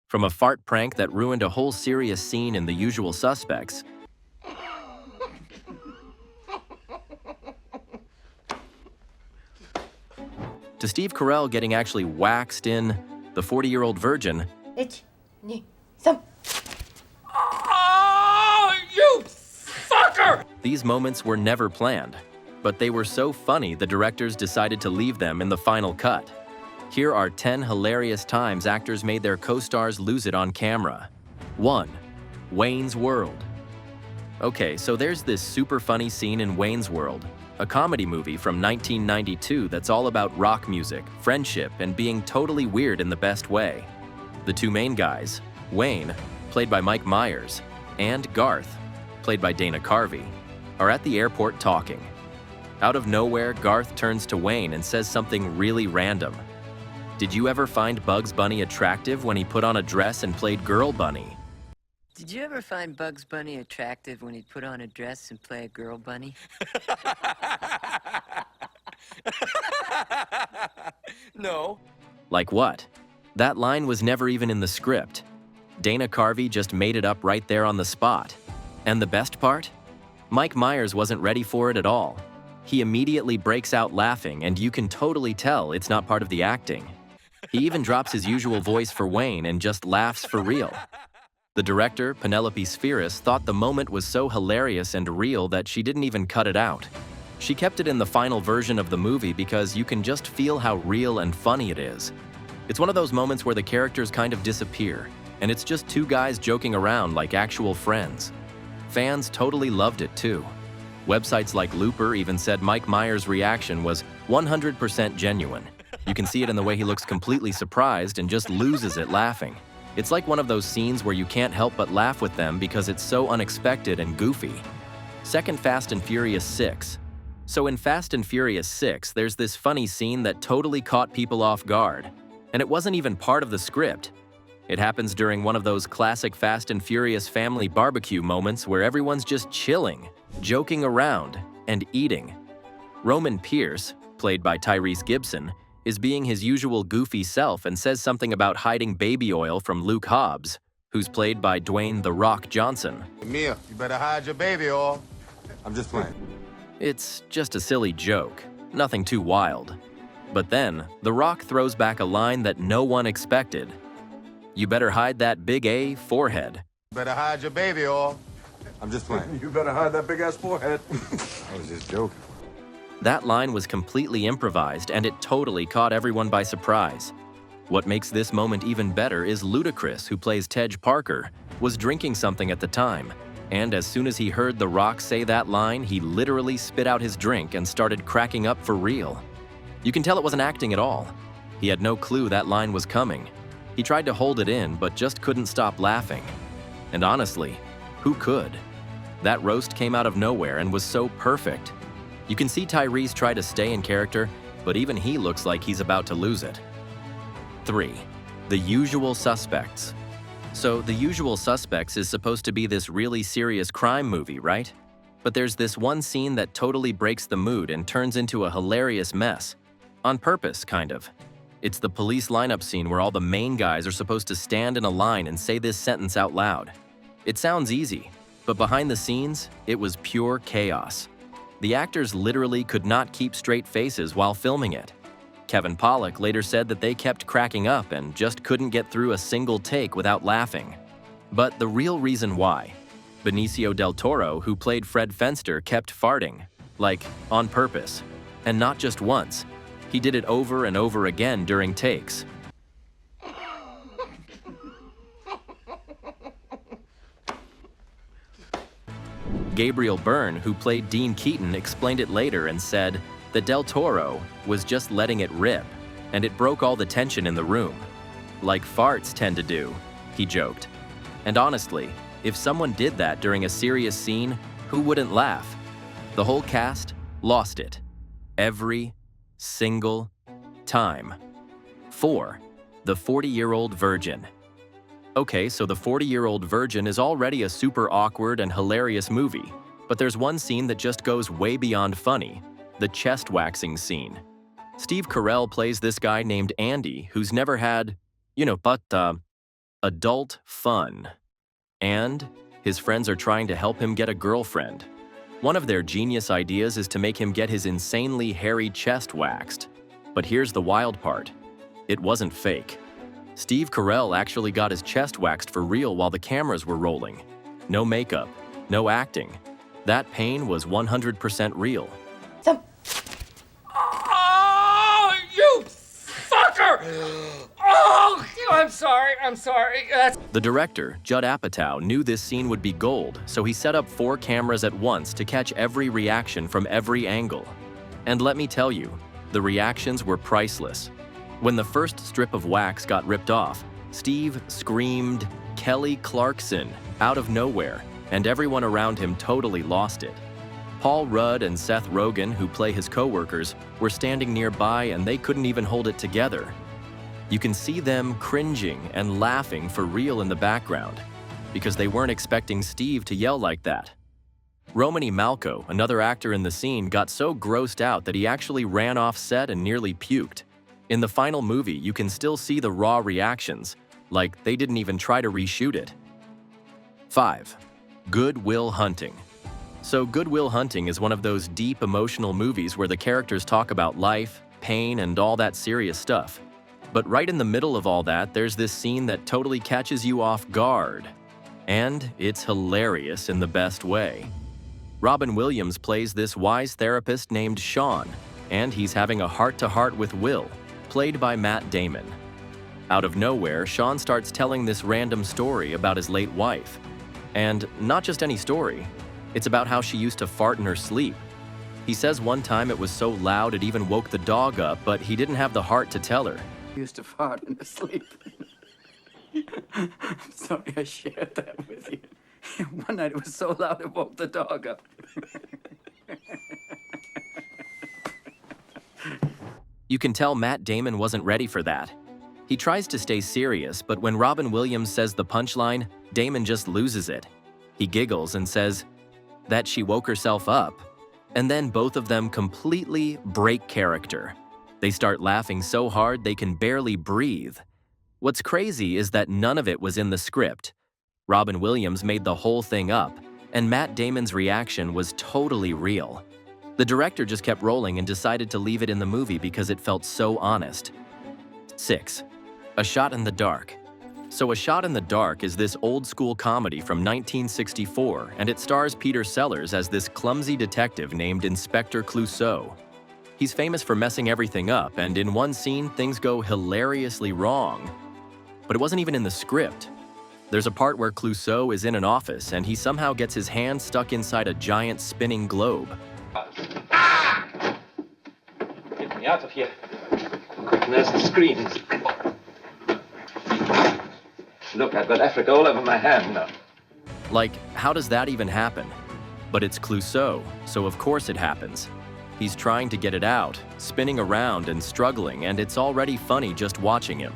From a fart prank that ruined a whole serious scene in The Usual Suspects, to Steve Carell getting actually waxed in The 40-Year-Old Virgin. 1、2、3。Oh, you fucker! These moments were never planned, but they were so funny the directors decided to leave them in the final cut. Here are 10 hilarious times actors made their co-stars lose it on camera. 1. Wayne's World. Okay, so there's this super funny scene in Wayne's World, a comedy movie from 1992 that's all about rock music, friendship, and being totally weird in the best way. The two main guys, Wayne, played by Mike Myers, and Garth, played by Dana Carvey, are at the airport talking. Out of nowhere, Garth turns to Wayne and says something really random. Did you ever find Bugs Bunny attractive when he put on a dress and played Girl Bunny? Did you ever find Bugs Bunny attractive when he'd put on a dress and play a girl bunny? No. Like what? That line was never even in the script. Dana Carvey just made it up right there on the spot. And the best part? Mike Myers wasn't ready for it at all. He immediately breaks out laughing, and you can totally tell it's not part of the acting. He even drops his usual voice for Wayne and just laughs for real. The director, Penelope Spheris, thought the moment was so hilarious and real that she didn't even cut it out. She kept it in the final version of the movie because you can just feel how real and funny it is. It's one of those moments where the characters kind of disappear, and it's just two guys joking around like actual friends. Fans totally loved it too. Websites like Looper even said Mike Myers' reaction was 100% genuine. You can see it in the way he looks completely surprised and just loses it laughing. It's like one of those scenes where you can't help but laugh with them because it's so unexpected and goofy. Second, Fast and Furious 6. So in Fast and Furious 6, there's this funny scene that totally caught people off guard. And it wasn't even part of the script. It happens during one of those classic Fast and Furious family barbecue moments where everyone's just chilling, joking around, and eating. Roman Pierce, played by Tyrese Gibson, is being his usual goofy self and says something about hiding baby oil from Luke Hobbs, who's played by Dwayne "The Rock" Johnson. Mia, you better hide your baby oil. I'm just playing. It's just a silly joke, nothing too wild. But then, The Rock throws back a line that no one expected. You better hide that big A forehead. You better hide your baby oil. I'm just playing. You better hide that big-ass forehead. I was just joking. That line was completely improvised, and it totally caught everyone by surprise. What makes this moment even better is Ludacris, who plays Tej Parker, was drinking something at the time, and as soon as he heard The Rock say that line, he literally spit out his drink and started cracking up for real. You can tell it wasn't acting at all. He had no clue that line was coming. He tried to hold it in, but just couldn't stop laughing. And honestly, who could? That roast came out of nowhere and was so perfect. You can see Tyrese try to stay in character, but even he looks like he's about to lose it. 3. The Usual Suspects. So, The Usual Suspects is supposed to be this really serious crime movie, right? But there's this one scene that totally breaks the mood and turns into a hilarious mess. On purpose, kind of. It's the police lineup scene where all the main guys are supposed to stand in a line and say this sentence out loud. It sounds easy, but behind the scenes, it was pure chaos. The actors literally could not keep straight faces while filming it. Kevin Pollak later said that they kept cracking up and just couldn't get through a single take without laughing. But the real reason why, Benicio del Toro, who played Fred Fenster, kept farting, like on purpose, and not just once. He did it over and over again during takes. Gabriel Byrne, who played Dean Keaton, explained it later and said that Del Toro was just letting it rip, and it broke all the tension in the room. Like farts tend to do, he joked. And honestly, if someone did that during a serious scene, who wouldn't laugh? The whole cast lost it. Every single time. 4. The 40-Year-Old Virgin. Okay, so The 40-Year-Old Virgin is already a super awkward and hilarious movie, but there's one scene that just goes way beyond funny, the chest waxing scene. Steve Carell plays this guy named Andy who's never had, but adult fun. And his friends are trying to help him get a girlfriend. One of their genius ideas is to make him get his insanely hairy chest waxed. But here's the wild part. It wasn't fake. Steve Carell actually got his chest waxed for real while the cameras were rolling. No makeup, no acting. That pain was 100% real. 3 Oh, you fucker! Oh, I'm sorry. The director, Judd Apatow, knew this scene would be gold, so he set up 4 cameras at once to catch every reaction from every angle. And let me tell you, the reactions were priceless. When the first strip of wax got ripped off, Steve screamed, "Kelly Clarkson," out of nowhere, and everyone around him totally lost it. Paul Rudd and Seth Rogen, who play his co-workers, were standing nearby and they couldn't even hold it together. You can see them cringing and laughing for real in the background, because they weren't expecting Steve to yell like that. Romany Malco, another actor in the scene, got so grossed out that he actually ran off set and nearly puked. In the final movie, you can still see the raw reactions, like they didn't even try to reshoot it. 5. Goodwill Hunting. So Goodwill Hunting is one of those deep emotional movies where the characters talk about life, pain, and all that serious stuff. But right in the middle of all that, there's this scene that totally catches you off guard. And it's hilarious in the best way. Robin Williams plays this wise therapist named Sean, and he's having a heart-to-heart with Will, played by Matt Damon. Out of nowhere, Sean starts telling this random story about his late wife. And not just any story, it's about how she used to fart in her sleep. He says one time it was so loud it even woke the dog up, but he didn't have the heart to tell her. Used to fart in the sleep. I'm sorry I shared that with you. One night it was so loud it woke the dog up. You can tell Matt Damon wasn't ready for that. He tries to stay serious, but when Robin Williams says the punchline, Damon just loses it. He giggles and says that she woke herself up, and then both of them completely break character. They start laughing so hard they can barely breathe. What's crazy is that none of it was in the script. Robin Williams made the whole thing up, and Matt Damon's reaction was totally real. The director just kept rolling and decided to leave it in the movie because it felt so honest. 6. A Shot in the Dark. So A Shot in the Dark is this old-school comedy from 1964, and it stars Peter Sellers as this clumsy detective named Inspector Clouseau. He's famous for messing everything up, and in one scene, things go hilariously wrong. But it wasn't even in the script. There's a part where Clouseau is in an office, and he somehow gets his hand stuck inside a giant spinning globe. Ah! Get me out of here. And there's the screens. Look, I've got Africa all over my hand now. Like, how does that even happen? But it's Clouseau, so of course it happens. He's trying to get it out, spinning around and struggling, and it's already funny just watching him.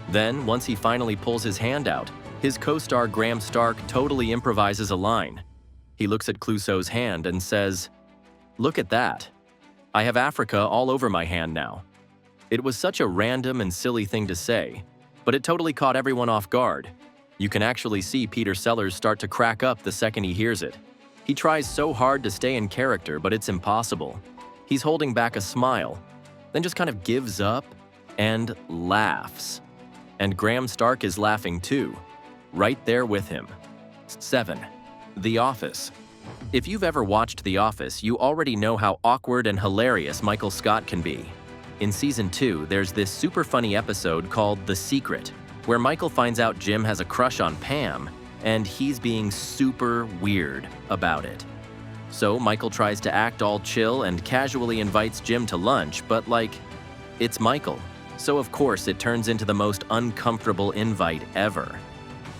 Then, once he finally pulls his hand out, his co-star Graham Stark totally improvises a line. He looks at Clouseau's hand and says, "Look at that. I have Africa all over my hand now." It was such a random and silly thing to say, but it totally caught everyone off guard. You can actually see Peter Sellers start to crack up the second he hears it. He tries so hard to stay in character, but it's impossible. He's holding back a smile, then just kind of gives up and laughs. And Graham Stark is laughing too, right there with him. 7. The Office. If you've ever watched The Office, you already know how awkward and hilarious Michael Scott can be. In Season 2, there's this super funny episode called The Secret, where Michael finds out Jim has a crush on Pam, and he's being super weird about it. So Michael tries to act all chill and casually invites Jim to lunch, but it's Michael. So of course it turns into the most uncomfortable invite ever.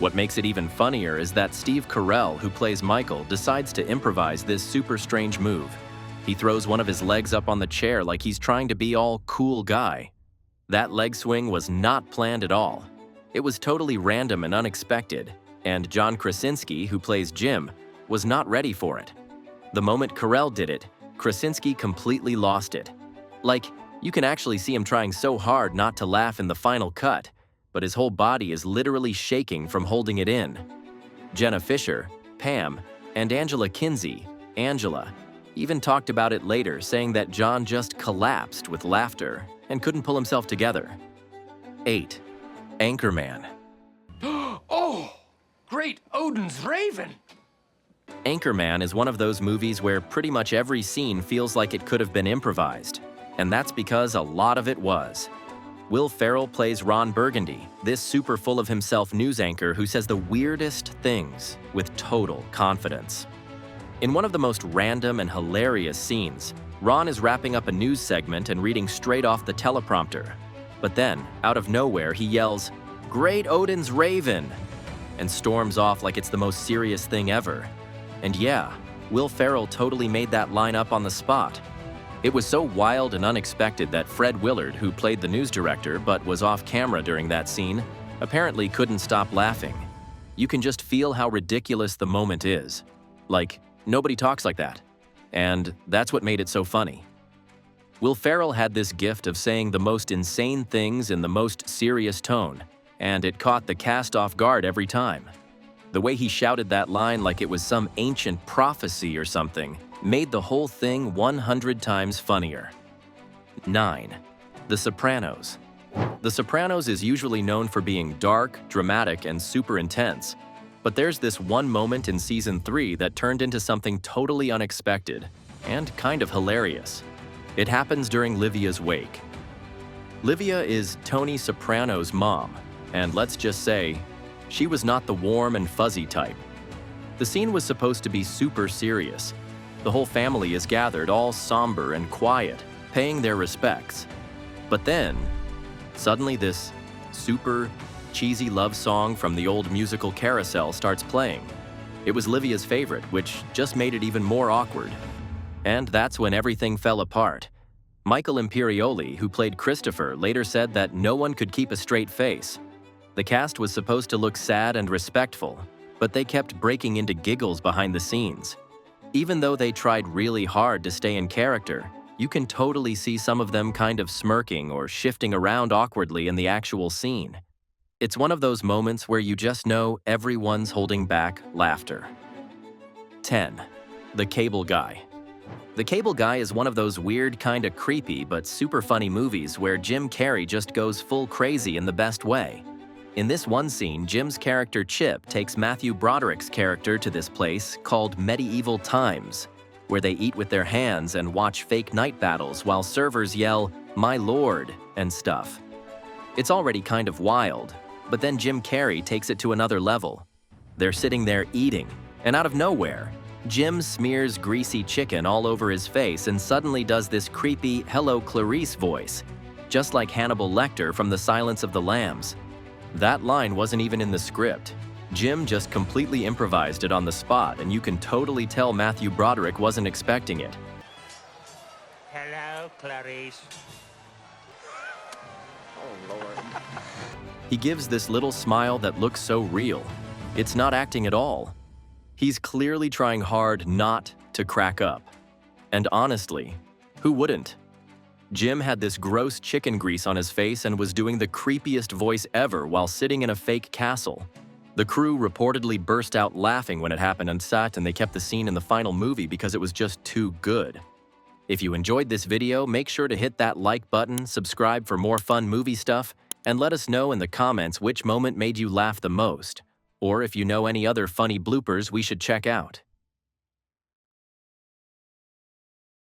What makes it even funnier is that Steve Carell, who plays Michael, decides to improvise this super strange move. He throws one of his legs up on the chair like he's trying to be all cool guy. That leg swing was not planned at all. It was totally random and unexpected, and John Krasinski, who plays Jim, was not ready for it. The moment Carell did it, Krasinski completely lost it. You can actually see him trying so hard not to laugh in the final cut, but his whole body is literally shaking from holding it in. Jenna Fisher, Pam, and Angela Kinsey, Angela, even talked about it later, saying that John just collapsed with laughter and couldn't pull himself together. 8. Anchorman. Oh, great Odin's Raven! Anchorman is one of those movies where pretty much every scene feels like it could have been improvised, and that's because a lot of it was. Will Ferrell plays Ron Burgundy, this super full of himself news anchor who says the weirdest things with total confidence. In one of the most random and hilarious scenes, Ron is wrapping up a news segment and reading straight off the teleprompter. But then, out of nowhere, he yells, "Great Odin's Raven!" and storms off like it's the most serious thing ever. And yeah, Will Ferrell totally made that line up on the spot. It was so wild and unexpected that Fred Willard, who played the news director but was off camera during that scene, apparently couldn't stop laughing. You can just feel how ridiculous the moment is. Like, nobody talks like that. And that's what made it so funny. Will Ferrell had this gift of saying the most insane things in the most serious tone, and it caught the cast off guard every time. The way he shouted that line like it was some ancient prophecy or something made the whole thing 100 times funnier. 9. The Sopranos. The Sopranos is usually known for being dark, dramatic, and super intense. But there's this one moment in Season 3 that turned into something totally unexpected and kind of hilarious. It happens during Livia's wake. Livia is Tony Soprano's mom, and let's just say, she was not the warm and fuzzy type. The scene was supposed to be super serious. The whole family is gathered, all somber and quiet, paying their respects. But then, suddenly this super cheesy love song from the old musical Carousel starts playing. It was Livia's favorite, which just made it even more awkward. And that's when everything fell apart. Michael Imperioli, who played Christopher, later said that no one could keep a straight face. The cast was supposed to look sad and respectful, but they kept breaking into giggles behind the scenes. Even though they tried really hard to stay in character, you can totally see some of them kind of smirking or shifting around awkwardly in the actual scene. It's one of those moments where you just know everyone's holding back laughter. 10. The Cable Guy. The Cable Guy is one of those weird, kind of creepy but super funny movies where Jim Carrey just goes full crazy in the best way. In this one scene, Jim's character Chip takes Matthew Broderick's character to this place called Medieval Times, where they eat with their hands and watch fake night battles while servers yell, "My Lord," and stuff. It's already kind of wild, but then Jim Carrey takes it to another level. They're sitting there eating, and out of nowhere, Jim smears greasy chicken all over his face and suddenly does this creepy "Hello, Clarice" voice, just like Hannibal Lecter from The Silence of the Lambs. That line wasn't even in the script. Jim just completely improvised it on the spot, and you can totally tell Matthew Broderick wasn't expecting it. Hello, Clarice. Oh, Lord. He gives this little smile that looks so real. It's not acting at all. He's clearly trying hard not to crack up. And honestly, who wouldn't? Jim had this gross chicken grease on his face and was doing the creepiest voice ever while sitting in a fake castle. The crew reportedly burst out laughing when it happened on set, and they kept the scene in the final movie because it was just too good. If you enjoyed this video, make sure to hit that like button, subscribe for more fun movie stuff, and let us know in the comments which moment made you laugh the most, or if you know any other funny bloopers we should check out.